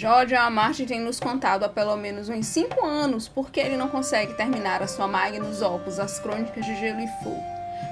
George R. R. Martin tem nos contado há pelo menos uns 5 anos porque ele não consegue terminar a sua magnus opus, As Crônicas de Gelo e Fogo.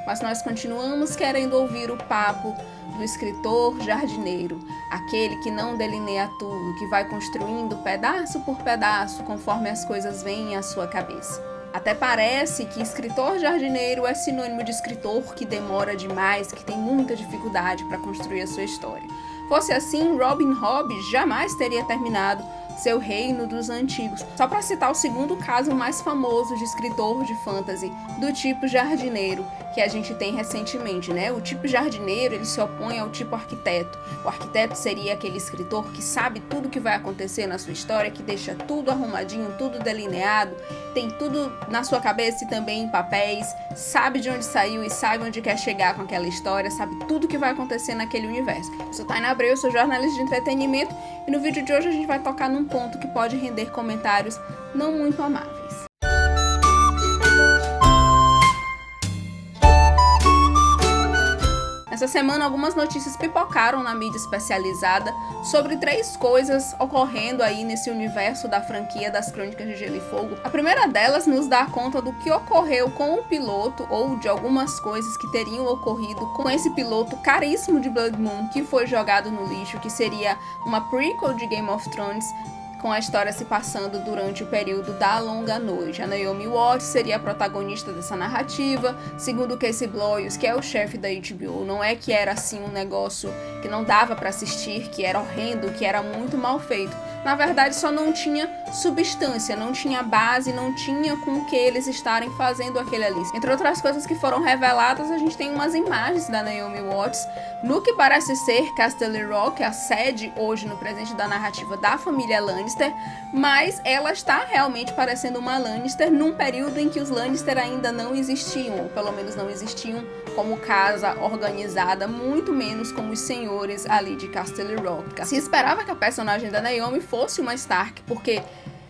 Mas nós continuamos querendo ouvir o papo do escritor jardineiro, aquele que não delineia tudo, que vai construindo pedaço por pedaço conforme as coisas vêm à sua cabeça. Até parece que escritor jardineiro é sinônimo de escritor que demora demais, que tem muita dificuldade para construir a sua história. Fosse assim, Robin Hobb jamais teria terminado seu Reino dos Antigos. Só para citar o segundo caso mais famoso de escritor de fantasy do tipo jardineiro que a gente tem recentemente, né? O tipo jardineiro, ele se opõe ao tipo arquiteto. O arquiteto seria aquele escritor que sabe tudo que vai acontecer na sua história, que deixa tudo arrumadinho, tudo delineado, tem tudo na sua cabeça e também em papéis, sabe de onde saiu e sabe onde quer chegar com aquela história, sabe tudo que vai acontecer naquele universo. Eu sou Tainá Abreu, sou jornalista de entretenimento e no vídeo de hoje a gente vai tocar num ponto que pode render comentários não muito amáveis. Essa semana, algumas notícias pipocaram na mídia especializada sobre 3 coisas ocorrendo aí nesse universo da franquia das Crônicas de Gelo e Fogo. A primeira delas nos dá conta do que ocorreu com o piloto, ou de algumas coisas que teriam ocorrido com esse piloto caríssimo de Blood Moon, que foi jogado no lixo, que seria uma prequel de Game of Thrones, com a história se passando durante o período da Longa Noite. A Naomi Watts seria a protagonista dessa narrativa. Segundo o Casey Bloys, que é o chefe da HBO, não é que era assim um negócio que não dava para assistir, que era horrendo, que era muito mal feito. Na verdade, só não tinha substância, não tinha base, não tinha com que eles estarem fazendo aquele ali. Entre outras coisas que foram reveladas, a gente tem umas imagens da Naomi Watts no que parece ser Casterly Rock, a sede hoje no presente da narrativa da família Lannister, mas ela está realmente parecendo uma Lannister num período em que os Lannister ainda não existiam, ou pelo menos não existiam como casa organizada, muito menos como os senhores ali de Casterly Rock. Se esperava que a personagem da Naomi fosse uma Stark, porque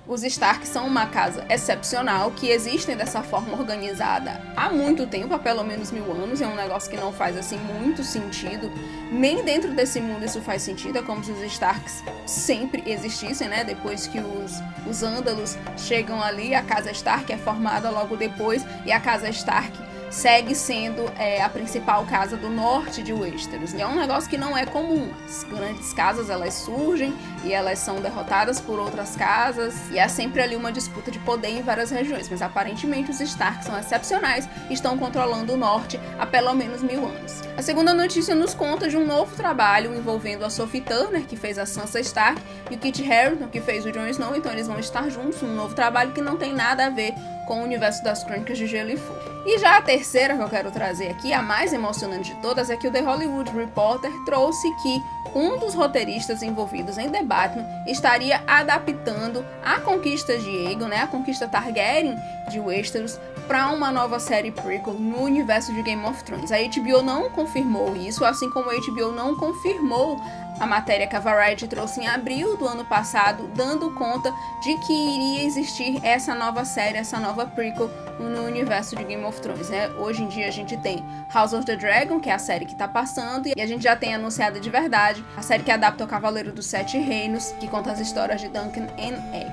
os Stark são uma casa excepcional, que existem dessa forma organizada há muito tempo, há pelo menos 1000 anos. É um negócio que não faz assim muito sentido. Nem dentro desse mundo isso faz sentido. É como se os Starks sempre existissem, né? Depois que os Ândalos chegam ali, a casa Stark é formada logo depois, e a casa Stark segue sendo a principal casa do norte de Westeros. E é um negócio que não é comum. As grandes casas, elas surgem e elas são derrotadas por outras casas, e há sempre ali uma disputa de poder em várias regiões, mas aparentemente os Stark são excepcionais e estão controlando o norte há pelo menos 1000 anos. A segunda notícia nos conta de um novo trabalho envolvendo a Sophie Turner, que fez a Sansa Stark, e o Kit Harington, que fez o Jon Snow. Então eles vão estar juntos, um novo trabalho que não tem nada a ver com o universo das Crônicas de Gelo e Fogo. E já a terceira que eu quero trazer aqui, a mais emocionante de todas, é que o The Hollywood Reporter trouxe que um dos roteiristas envolvidos em The Batman estaria adaptando a conquista de Aegon, né, a conquista Targaryen de Westeros, para uma nova série prequel no universo de Game of Thrones. A HBO não confirmou isso, assim como a HBO não confirmou a matéria que a Variety trouxe em abril do ano passado, dando conta de que iria existir essa nova série, essa nova prequel no universo de Game of Thrones, né? Hoje em dia a gente tem House of the Dragon, que é a série que tá passando, e a gente já tem anunciada de verdade a série que adapta o Cavaleiro dos Sete Reinos, que conta as histórias de Duncan and Egg.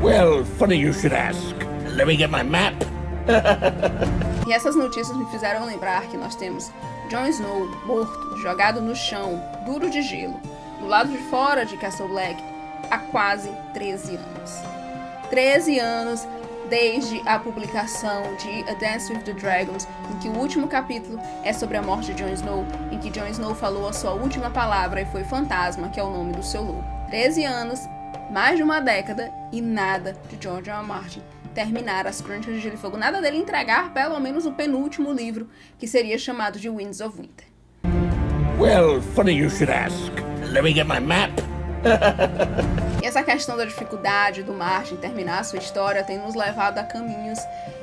Well, funny you should ask. Let me get my map. E essas notícias me fizeram lembrar que nós temos Jon Snow morto, jogado no chão, duro de gelo, do lado de fora de Castle Black, há quase 13 anos. 13 anos desde a publicação de A Dance with the Dragons, em que o último capítulo é sobre a morte de Jon Snow, em que Jon Snow falou a sua última palavra e foi Fantasma, que é o nome do seu lobo. 13 anos, mais de uma década, e nada de George R. R. Martin terminar as Crônicas de Gelo e Fogo, nada dele entregar pelo menos o penúltimo livro, que seria chamado de Winds of Winter. Well, funny you should ask. Let me get my map. E essa questão da dificuldade do Martin terminar a sua história tem nos levado a caminhos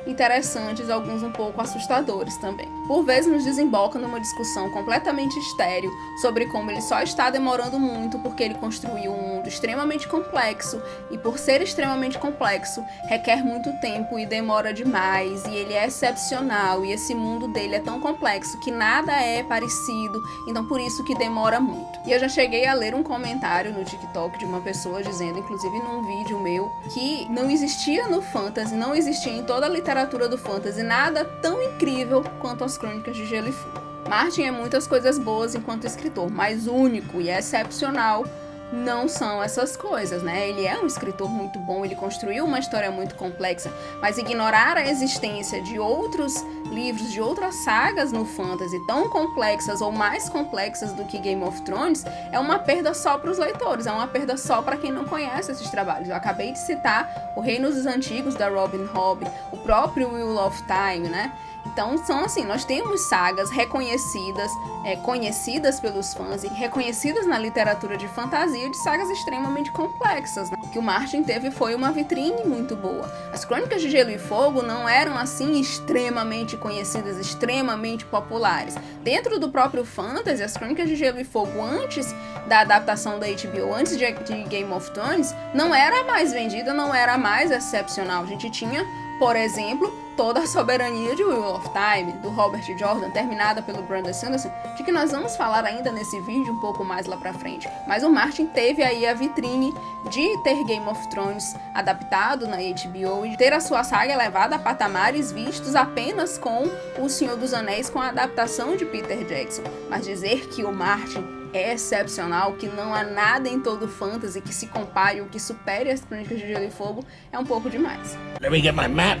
interessantes, alguns um pouco assustadores também. Por vezes nos desemboca numa discussão completamente estéril sobre como ele só está demorando muito porque ele construiu um mundo extremamente complexo e por ser extremamente complexo requer muito tempo e demora demais e ele é excepcional e esse mundo dele é tão complexo que nada é parecido, então por isso que demora muito. E eu já cheguei a ler um comentário no TikTok de uma pessoa dizendo, inclusive num vídeo meu, que não existia no fantasy, não existia em toda a literatura do fantasy nada tão incrível quanto as Crônicas de Gelo e Fogo. Martin é muitas coisas boas enquanto escritor, mas único e excepcional não são essas coisas, né? Ele é um escritor muito bom, ele construiu uma história muito complexa, mas ignorar a existência de outros livros, de outras sagas no fantasy tão complexas ou mais complexas do que Game of Thrones é uma perda só para os leitores, é uma perda só para quem não conhece esses trabalhos. Eu acabei de citar o Reino dos Antigos, da Robin Hobb, o próprio Wheel of Time, né? Então, são assim, nós temos sagas reconhecidas, conhecidas pelos fãs e reconhecidas na literatura de fantasia de sagas extremamente complexas, né? O que o Martin teve foi uma vitrine muito boa. As Crônicas de Gelo e Fogo não eram, assim, extremamente conhecidas, extremamente populares. Dentro do próprio fantasy, as Crônicas de Gelo e Fogo, antes da adaptação da HBO, antes de Game of Thrones, não era a mais vendida, não era a mais excepcional. A gente tinha, por exemplo, Toda a Soberania de Wheel of Time, do Robert Jordan, terminada pelo Brandon Sanderson, de que nós vamos falar ainda nesse vídeo um pouco mais lá pra frente. Mas o Martin teve aí a vitrine de ter Game of Thrones adaptado na HBO e de ter a sua saga elevada a patamares vistos apenas com O Senhor dos Anéis, com a adaptação de Peter Jackson. Mas dizer que o Martin é excepcional, que não há nada em todo o fantasy que se compare ou que supere as Crônicas de Gelo e Fogo, é um pouco demais. Let me get my map.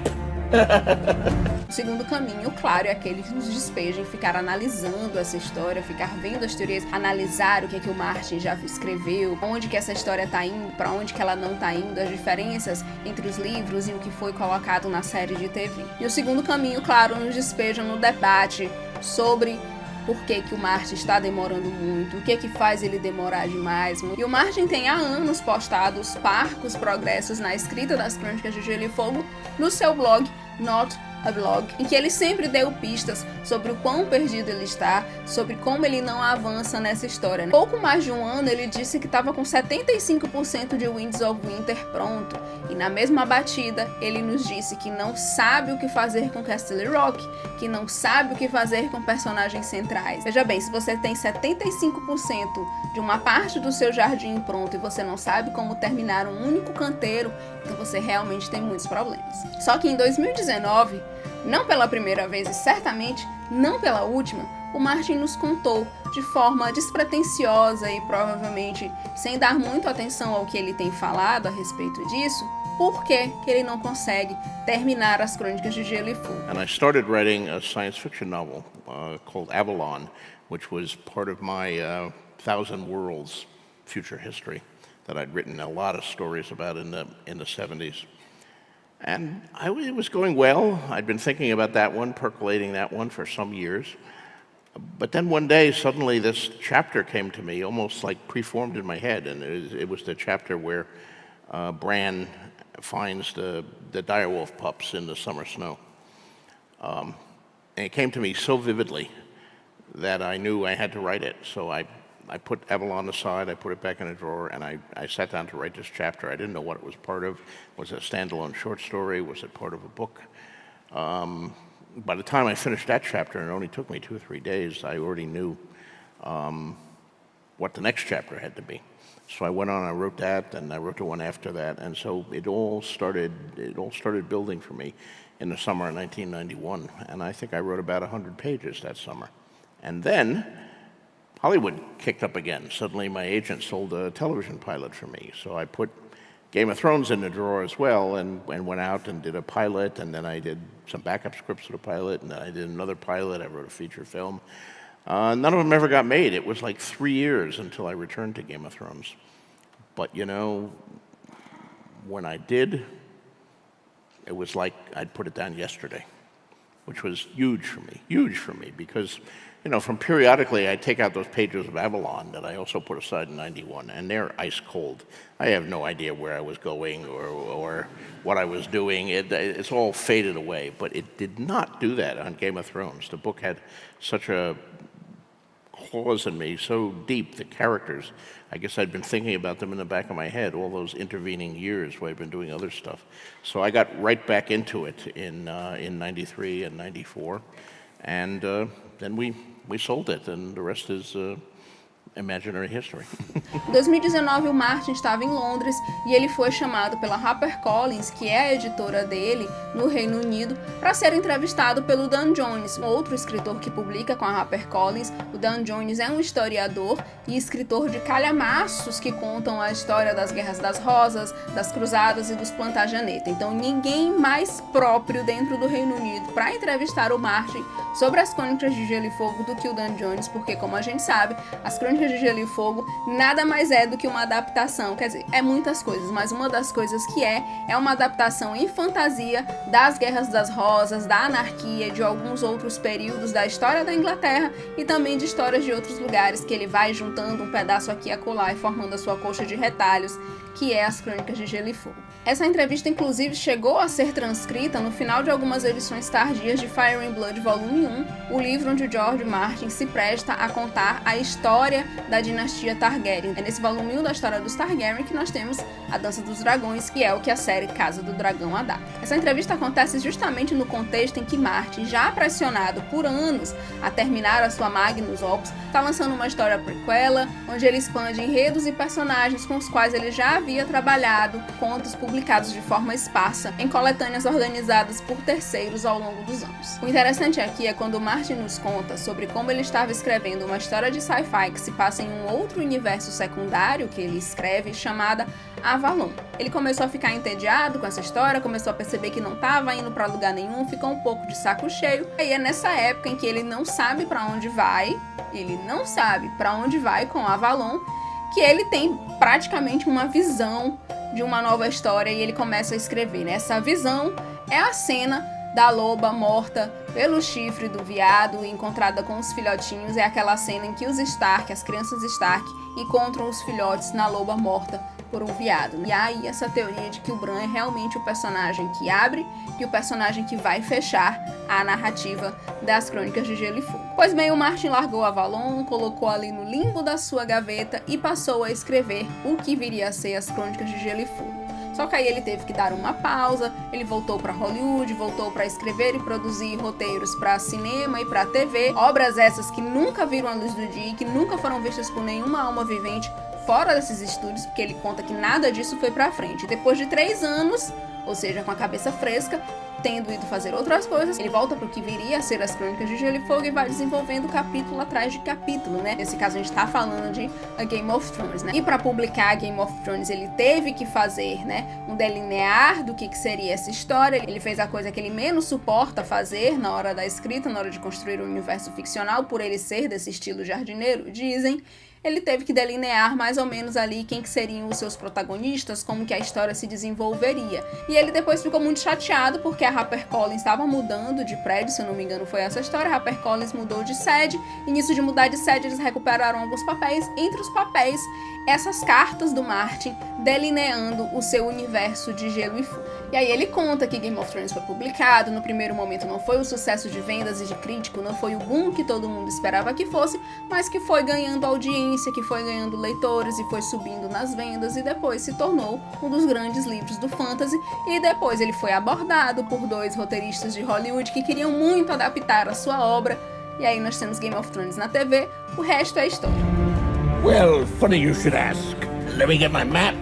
O segundo caminho, claro, é aquele que nos despeja em ficar analisando essa história, ficar vendo as teorias, analisar o que o Martin já escreveu, onde que essa história tá indo, para onde que ela não tá indo, as diferenças entre os livros e o que foi colocado na série de TV. E o segundo caminho, claro, nos despeja no debate sobre por que o Martin está demorando muito, o que faz ele demorar demais. E o Martin tem há anos postado os parcos progressos na escrita das Crônicas de Gelo e Fogo no seu blog Not a Blog, em que ele sempre deu pistas sobre o quão perdido ele está, sobre como ele não avança nessa história, né? Pouco mais de um ano ele disse que estava com 75% de Winds of Winter pronto, e na mesma batida ele nos disse que não sabe o que fazer com Castle Rock, que não sabe o que fazer com personagens centrais. Veja bem, se você tem 75% de uma parte do seu jardim pronto e você não sabe como terminar um único canteiro, então você realmente tem muitos problemas. Só que em 2019, não pela primeira vez e certamente não pela última, o Martin nos contou de forma despretensiosa e provavelmente sem dar muito atenção ao que ele tem falado a respeito disso, por que ele não consegue terminar as Crônicas de Gelo e Fogo. And I started writing a science fiction novel called Avalon, which was part of my Thousand Worlds future history that I'd written a lot of stories about in the 70s. And it was going well. I'd been thinking about that one, percolating that one for some years. But then one day, suddenly this chapter came to me, almost like preformed in my head. And it was the chapter where Bran finds the direwolf pups in the summer snow. And it came to me so vividly that I knew I had to write it. So I put Avalon aside, I put it back in a drawer, and I sat down to write this chapter. I didn't know what it was part of. Was it a standalone short story? Was it part of a book? By the time I finished that chapter, and it only took me 2 or 3 days, I already knew what the next chapter had to be. So I went on, I wrote that, and I wrote the one after that, and so it all started building for me in the summer of 1991, and I think I wrote about 100 pages that summer. And then Hollywood kicked up again. Suddenly my agent sold a television pilot for me. So I put Game of Thrones in the drawer as well and went out and did a pilot, and then I did some backup scripts for the pilot, and then I did another pilot. I wrote a feature film. None of them ever got made. It was like 3 years until I returned to Game of Thrones. But, you know, when I did, it was like I'd put it down yesterday, which was huge for me, because from periodically I take out those pages of Avalon that I also put aside in 91, and they're ice cold. I have no idea where I was going or what I was doing. It's all faded away, but it did not do that on Game of Thrones. The book had such a claws in me, so deep, the characters. I guess I'd been thinking about them in the back of my head all those intervening years where I've been doing other stuff. So I got right back into it in 93 and 94, and then we sold it, and the rest is imaginary history. Em 2019, o Martin estava em Londres e ele foi chamado pela HarperCollins, que é a editora dele no Reino Unido, para ser entrevistado pelo Dan Jones, outro escritor que publica com a HarperCollins. O Dan Jones é um historiador e escritor de calhamaços que contam a história das Guerras das Rosas, das Cruzadas e dos Plantageneta. Então, ninguém mais próprio dentro do Reino Unido para entrevistar o Martin sobre as Crônicas de Gelo e Fogo do que o Dan Jones, porque, como a gente sabe, as Crônicas de Gelo e Fogo nada mais é do que uma adaptação, quer dizer, é muitas coisas, mas uma das coisas que é uma adaptação em fantasia das Guerras das Rosas, da anarquia, de alguns outros períodos da história da Inglaterra e também de histórias de outros lugares que ele vai juntando um pedaço aqui e acolá e formando a sua coxa de retalhos, que é as Crônicas de Gelo e Fogo. Essa entrevista, inclusive, chegou a ser transcrita no final de algumas edições tardias de Fire and Blood Volume 1, o livro onde o George Martin se presta a contar a história da dinastia Targaryen. É nesse volume 1 da história dos Targaryen que nós temos a Dança dos Dragões, que é o que a série Casa do Dragão adapta. Essa entrevista acontece justamente no contexto em que Martin, já pressionado por anos a terminar a sua Magnus Opus, está lançando uma história prequela, onde ele expande enredos e personagens com os quais ele já havia trabalhado, contos publicados de forma esparsa em coletâneas organizadas por terceiros ao longo dos anos. O interessante aqui é quando Martin nos conta sobre como ele estava escrevendo uma história de sci-fi que se passa em um outro universo secundário que ele escreve, chamada Avalon. Ele começou a ficar entediado com essa história, começou a perceber que não estava indo para lugar nenhum, ficou um pouco de saco cheio. E é nessa época em que ele não sabe para onde vai, com Avalon, que ele tem praticamente uma visão de uma nova história e ele começa a escrever. Essa visão é a cena da loba morta pelo chifre do veado e encontrada com os filhotinhos. É aquela cena em que os Stark, as crianças Stark, encontram os filhotes na loba morta por um veado. E aí essa teoria de que o Bran é realmente o personagem que abre e o personagem que vai fechar a narrativa das Crônicas de Gelo e Fogo. Pois bem, o Martin largou Avalon, colocou ali no limbo da sua gaveta e passou a escrever o que viria a ser as Crônicas de Gelo e Fogo. Só que aí ele teve que dar uma pausa, ele voltou para Hollywood, voltou para escrever e produzir roteiros para cinema e para TV, obras essas que nunca viram a luz do dia e que nunca foram vistas por nenhuma alma vivente fora desses estúdios, porque ele conta que nada disso foi para frente. Depois de 3 anos, ou seja, com a cabeça fresca, tendo ido fazer outras coisas, ele volta para o que viria a ser as Crônicas de Gelo e Fogo e vai desenvolvendo capítulo atrás de capítulo, né? Nesse caso a gente está falando de A Game of Thrones, né? E para publicar a Game of Thrones ele teve que fazer, né, um delinear do que seria essa história. Ele fez a coisa que ele menos suporta fazer na hora da escrita, na hora de construir um universo ficcional, por ele ser desse estilo jardineiro, dizem. Ele teve que delinear mais ou menos ali quem que seriam os seus protagonistas, como que a história se desenvolveria. E ele depois ficou muito chateado porque a HarperCollins estava mudando de prédio, se eu não me engano foi essa história, a HarperCollins mudou de sede, e nisso de mudar de sede eles recuperaram alguns papéis, entre os papéis essas cartas do Martin delineando o seu universo de Gelo e Fogo. E aí ele conta que Game of Thrones foi publicado, no primeiro momento não foi o sucesso de vendas e de crítico, não foi o boom que todo mundo esperava que fosse, mas que foi ganhando audiência, que foi ganhando leitores e foi subindo nas vendas e depois se tornou um dos grandes livros do fantasy. E depois ele foi abordado por 2 roteiristas de Hollywood que queriam muito adaptar a sua obra, e aí nós temos Game of Thrones na TV, o resto é história. Well, funny you should ask. Let me get my map.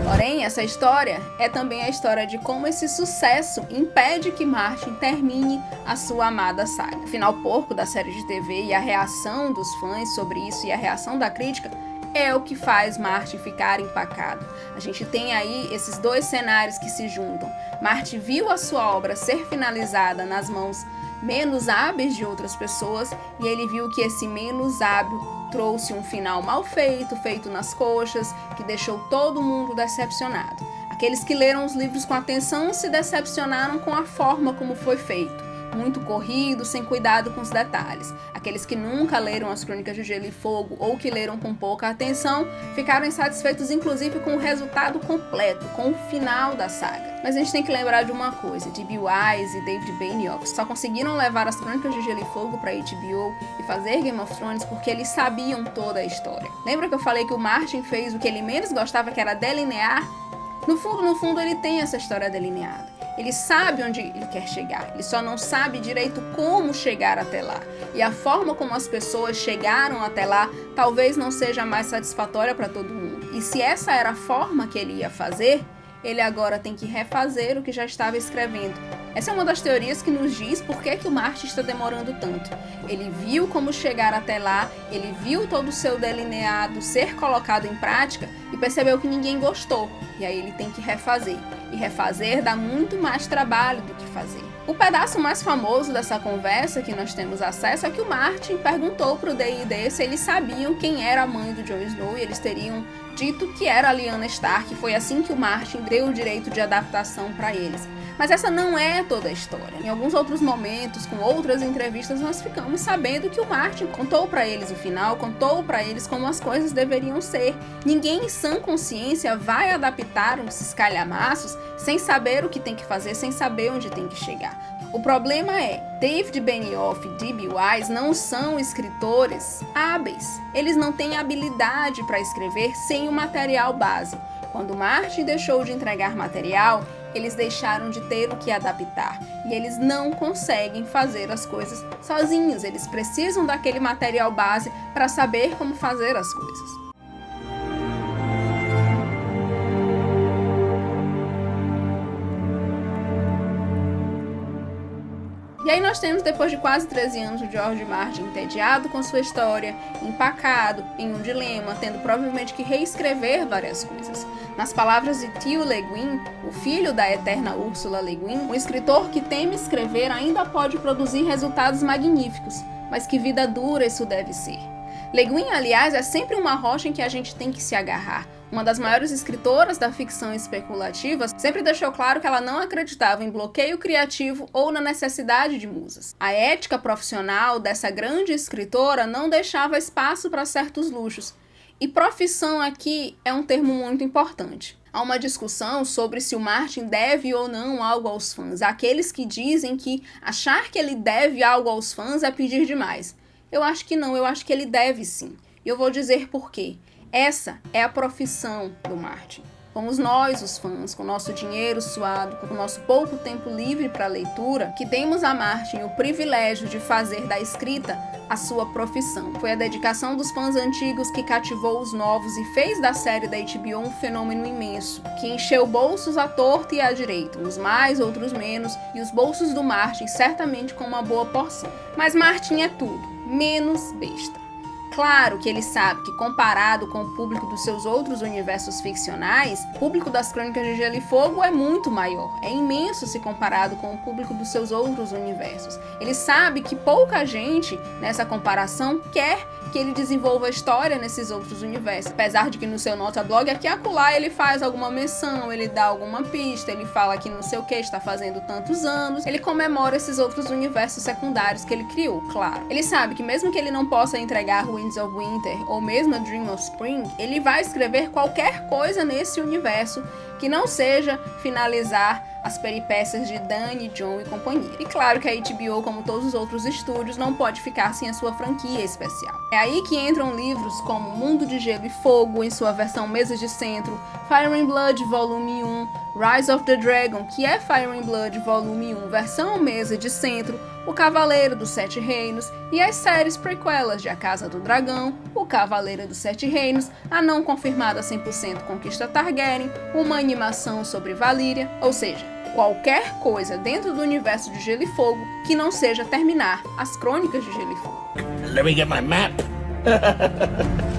Porém, essa história é também a história de como esse sucesso impede que Martin termine a sua amada saga. O final porco da série de TV e a reação dos fãs sobre isso e a reação da crítica é o que faz Martin ficar empacado. A gente tem aí esses 2 cenários que se juntam. Martin viu a sua obra ser finalizada nas mãos menos hábeis de outras pessoas e ele viu que esse menos hábil trouxe um final mal feito, feito nas coxas, que deixou todo mundo decepcionado. Aqueles que leram os livros com atenção se decepcionaram com a forma como foi feito, muito corrido, sem cuidado com os detalhes. Aqueles que nunca leram as Crônicas de Gelo e Fogo ou que leram com pouca atenção ficaram insatisfeitos inclusive com o resultado completo, com o final da saga. Mas a gente tem que lembrar de uma coisa, D.B. Weiss e David Benioff só conseguiram levar as Crônicas de Gelo e Fogo para HBO e fazer Game of Thrones porque eles sabiam toda a história. Lembra que eu falei que o Martin fez o que ele menos gostava, que era delinear? No fundo, ele tem essa história delineada. Ele sabe onde ele quer chegar, ele só não sabe direito como chegar até lá. E a forma como as pessoas chegaram até lá talvez não seja mais satisfatória para todo mundo. E se essa era a forma que ele ia fazer, ele agora tem que refazer o que já estava escrevendo. Essa é uma das teorias que nos diz por que o Martin está demorando tanto. Ele viu como chegar até lá, ele viu todo o seu delineado ser colocado em prática e percebeu que ninguém gostou. E aí ele tem que refazer. E refazer dá muito mais trabalho do que fazer. O pedaço mais famoso dessa conversa que nós temos acesso é que o Martin perguntou para o D&D se eles sabiam quem era a mãe do Jon Snow e eles teriam dito que era a Lyanna Stark. Foi assim que o Martin deu o direito de adaptação para eles. Mas essa não é toda a história. Em alguns outros momentos, com outras entrevistas, nós ficamos sabendo que o Martin contou para eles o final, contou para eles como as coisas deveriam ser. Ninguém em sã consciência vai adaptar uns calhamaços sem saber o que tem que fazer, sem saber onde tem que chegar. O problema é, David Benioff e D.B. Weiss não são escritores hábeis. Eles não têm habilidade para escrever sem o material base. Quando Martin deixou de entregar material, eles deixaram de ter o que adaptar. E eles não conseguem fazer as coisas sozinhos. Eles precisam daquele material base para saber como fazer as coisas. E aí nós temos, depois de quase 13 anos, o George Martin entediado com sua história, empacado em um dilema, tendo provavelmente que reescrever várias coisas. Nas palavras de Theo Le Guin, o filho da eterna Ursula Le Guin, um escritor que teme escrever ainda pode produzir resultados magníficos, mas que vida dura isso deve ser. Le Guin, aliás, é sempre uma rocha em que a gente tem que se agarrar. Uma das maiores escritoras da ficção especulativa, sempre deixou claro que ela não acreditava em bloqueio criativo ou na necessidade de musas. A ética profissional dessa grande escritora não deixava espaço para certos luxos. E profissão aqui é um termo muito importante. Há uma discussão sobre se o Martin deve ou não algo aos fãs. Há aqueles que dizem que achar que ele deve algo aos fãs é pedir demais. Eu acho que não, eu acho que ele deve sim. E eu vou dizer por quê. Essa é a profissão do Martin. Fomos nós, os fãs, com nosso dinheiro suado, com o nosso pouco tempo livre para leitura, que demos a Martin o privilégio de fazer da escrita a sua profissão. Foi a dedicação dos fãs antigos que cativou os novos e fez da série da HBO um fenômeno imenso, que encheu bolsos à torta e à direita, uns mais, outros menos, e os bolsos do Martin certamente com uma boa porção. Mas Martin é tudo, menos besta. Claro que ele sabe que, comparado com o público dos seus outros universos ficcionais, o público das Crônicas de Gelo e Fogo é muito maior. É imenso se comparado com o público dos seus outros universos. Ele sabe que pouca gente, nessa comparação, quer que ele desenvolva a história nesses outros universos. Apesar de que no seu nota-blog, aqui e acolá, ele faz alguma menção, ele dá alguma pista, ele fala que não sei o que, está fazendo tantos anos. Ele comemora esses outros universos secundários que ele criou, claro. Ele sabe que mesmo que ele não possa entregar Winds of Winter ou mesmo a Dream of Spring, ele vai escrever qualquer coisa nesse universo que não seja finalizar as peripécias de Dany, Jon e companhia. E claro que a HBO, como todos os outros estúdios, não pode ficar sem a sua franquia especial. É aí que entram livros como Mundo de Gelo e Fogo, em sua versão mesa de centro, Fire and Blood Volume 1, Rise of the Dragon, que é Fire and Blood Volume 1, versão mesa de centro, O Cavaleiro dos Sete Reinos e as séries prequelas de A Casa do Dragão, O Cavaleiro dos Sete Reinos, a não confirmada 100% Conquista Targaryen, uma animação sobre Valíria, ou seja, qualquer coisa dentro do universo de Gelo e Fogo que não seja terminar as Crônicas de Gelo e Fogo. Let me get my map.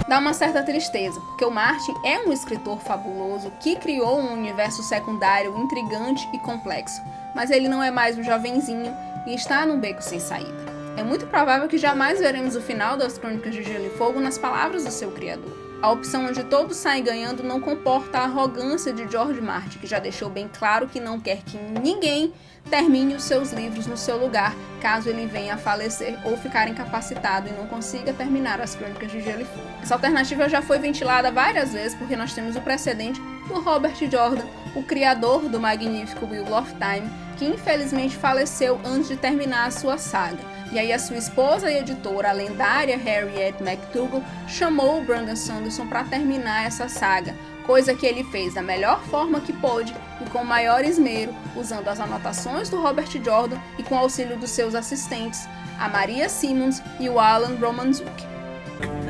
Dá uma certa tristeza, porque o Martin é um escritor fabuloso que criou um universo secundário intrigante e complexo, mas ele não é mais um jovenzinho e está num beco sem saída. É muito provável que jamais veremos o final das Crônicas de Gelo e Fogo nas palavras do seu criador. A opção onde todos saem ganhando não comporta a arrogância de George Martin, que já deixou bem claro que não quer que ninguém termine os seus livros no seu lugar, caso ele venha a falecer ou ficar incapacitado e não consiga terminar as Crônicas de Gelo e Fogo. Essa alternativa já foi ventilada várias vezes, porque nós temos o precedente do Robert Jordan, o criador do magnífico Wheel of Time, que infelizmente faleceu antes de terminar a sua saga. E aí a sua esposa e editora, a lendária Harriet McDougal, chamou o Brandon Sanderson para terminar essa saga, coisa que ele fez da melhor forma que pôde e com maior esmero, usando as anotações do Robert Jordan e com o auxílio dos seus assistentes, a Maria Simmons e o Alan Romanzuk.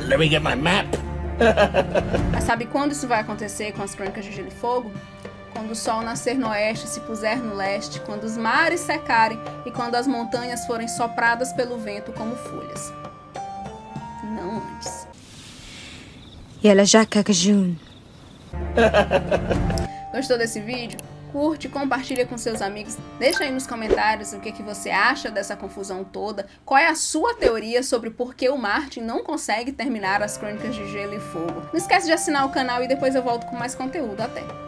Let me get my map. Mas sabe quando isso vai acontecer com as Crônicas de Gelo e Fogo? Quando o sol nascer no oeste e se puser no leste, quando os mares secarem e quando as montanhas forem sopradas pelo vento como folhas. Não antes. Yela Jaka Kajun. Gostou desse vídeo? Curte, compartilha com seus amigos, deixa aí nos comentários o que você acha dessa confusão toda, qual é a sua teoria sobre por que o Martin não consegue terminar as Crônicas de Gelo e Fogo. Não esquece de assinar o canal e depois eu volto com mais conteúdo. Até!